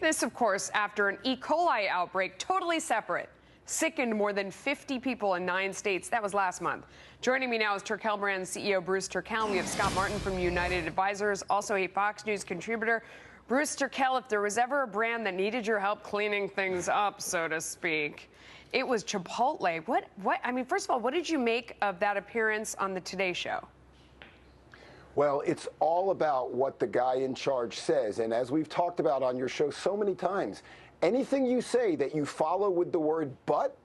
This, of course, after an E. coli outbreak, totally separate, sickened more than 50 people in 9 states. That was last month. Joining me now is Turkel brand CEO Bruce Turkel. We have Scott Martin from United Advisors, also a Fox News contributor. Bruce Turkel, if there was ever a brand that needed your help cleaning things up, so to speak, it was Chipotle. I mean, first of all, what did you make of that appearance on the Today Show? Well, it's all about what the guy in charge says. And as we've talked about on your show so many times, anything you say that you follow with the word but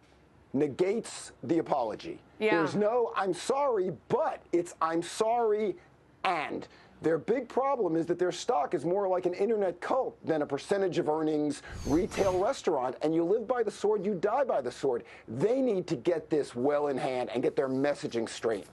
negates the apology. Yeah. There's no I'm sorry, but it's I'm sorry and. Their big problem is that their stock is more like an internet cult than a percentage of earnings retail restaurant, and you live by the sword, you die by the sword. They need to get this well in hand and get their messaging straight.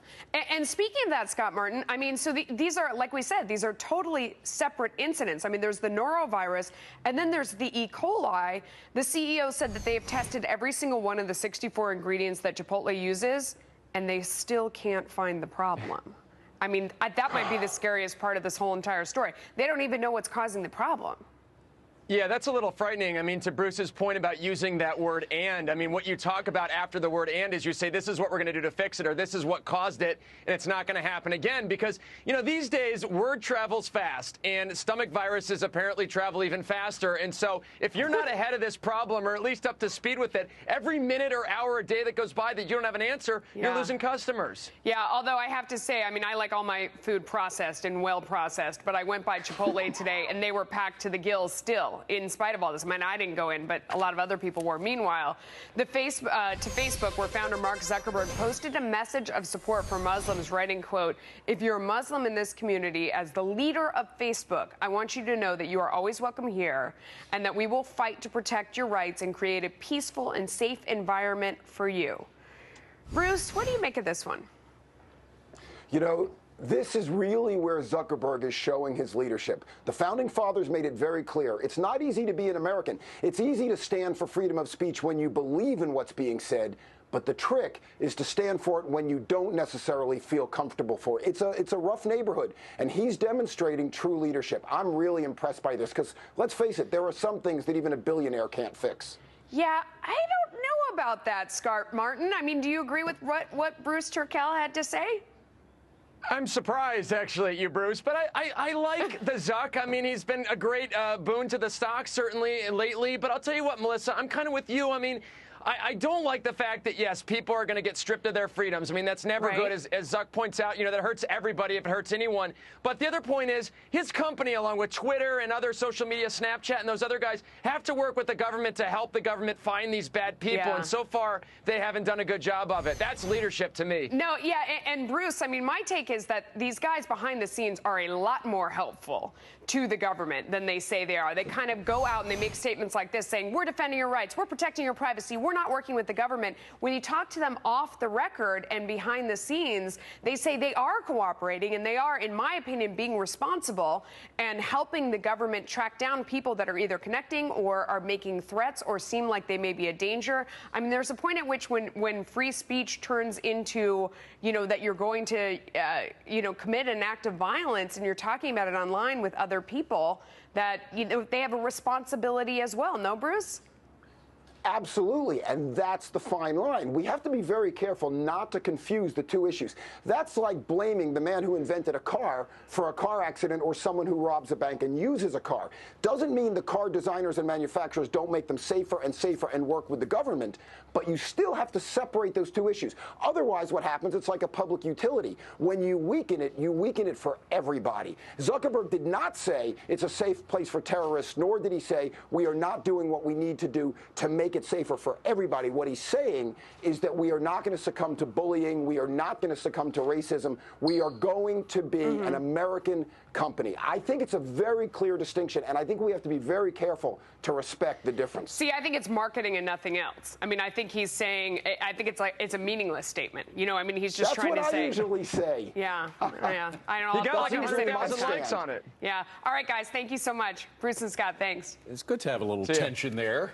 And speaking of that, Scott Martin, I mean, so these are, like we said, these are totally separate incidents. I mean, there's the norovirus, and then there's the E. coli. The CEO said that they have tested every single one of the 64 ingredients that Chipotle uses, and they still can't find the problem. I mean, that might be the scariest part of this whole entire story. They don't even know what's causing the problem. Yeah, that's a little frightening. I mean, to Bruce's point about using that word and, I mean, what you talk about after the word and is you say, this is what we're going to do to fix it, or this is what caused it, and it's not going to happen again. Because, you know, these days, word travels fast, and stomach viruses apparently travel even faster. And so if you're not ahead of this problem, or at least up to speed with it, every minute or hour a day that goes by that you don't have an answer, you're losing customers. Yeah, although I have to say, I mean, I like all my food processed and well processed, but I went by Chipotle today, and they were packed to the gills still. In spite of all this. I mean, I didn't go in, but a lot of other people were. Meanwhile, to Facebook, where founder Mark Zuckerberg posted a message of support for Muslims, writing, quote, "If you're a Muslim in this community, as the leader of Facebook, I want you to know that you are always welcome here and that we will fight to protect your rights and create a peaceful and safe environment for you." Bruce, what do you make of this one? You know, this is really where Zuckerberg is showing his leadership. The Founding Fathers made it very clear. It's not easy to be an American. It's easy to stand for freedom of speech when you believe in what's being said, but the trick is to stand for it when you don't necessarily feel comfortable for it. It's a rough neighborhood, and he's demonstrating true leadership. I'm really impressed by this because, let's face it, there are some things that even a billionaire can't fix. Yeah, I don't know about that, Scott Martin. I mean, do you agree with what Bruce Turkel had to say? I'm surprised, actually, at you, Bruce, but I like the Zuck. I mean, he's been a great boon to the stock, certainly, lately. But I'll tell you what, Melissa, I'm kind of with you. I mean, I don't like the fact that, yes, people are going to get stripped of their freedoms. I mean, that's never good, as Zuck points out. You know, that hurts everybody if it hurts anyone. But the other point is his company, along with Twitter and other social media, Snapchat and those other guys, have to work with the government to help the government find these bad people. Yeah. And so far, they haven't done a good job of it. That's leadership to me. No, yeah, and Bruce, I mean, my take is that these guys behind the scenes are a lot more helpful to the government than they say they are. They kind of go out and they make statements like this saying, we're defending your rights, we're protecting your privacy, we're not working with the government. When you talk to them off the record and behind the scenes, they say they are cooperating and they are, in my opinion, being responsible and helping the government track down people that are either connecting or are making threats or seem like they may be a danger. I mean, there's a point at which when free speech turns into, you know, that you're going to, you know, commit an act of violence and you're talking about it online with other people, that, you know, they have a responsibility as well. No, Bruce? Absolutely, and that's the fine line. We have to be very careful not to confuse the two issues. That's like blaming the man who invented a car for a car accident or someone who robs a bank and uses a car. Doesn't mean the car designers and manufacturers don't make them safer and work with the government, but you still have to separate those two issues. Otherwise, what happens, it's like a public utility. When you weaken it for everybody. Zuckerberg did not say it's a safe place for terrorists, nor did he say we are not doing what we need to do to make it safer for everybody. What he's saying is that we are not going to succumb to bullying. We are not going to succumb to racism. We are going to be an American company. I think it's a very clear distinction, and I think we have to be very careful to respect the difference. See, I think it's marketing and nothing else. I mean, I think he's saying, I think it's like, it's a meaningless statement. You know, I mean, he's just trying to say. That's what I usually say. Yeah, yeah. I don't know. You got like 100,000 likes on it. Yeah. All right, guys, thank you so much. Bruce and Scott, thanks. It's good to have a little tension there.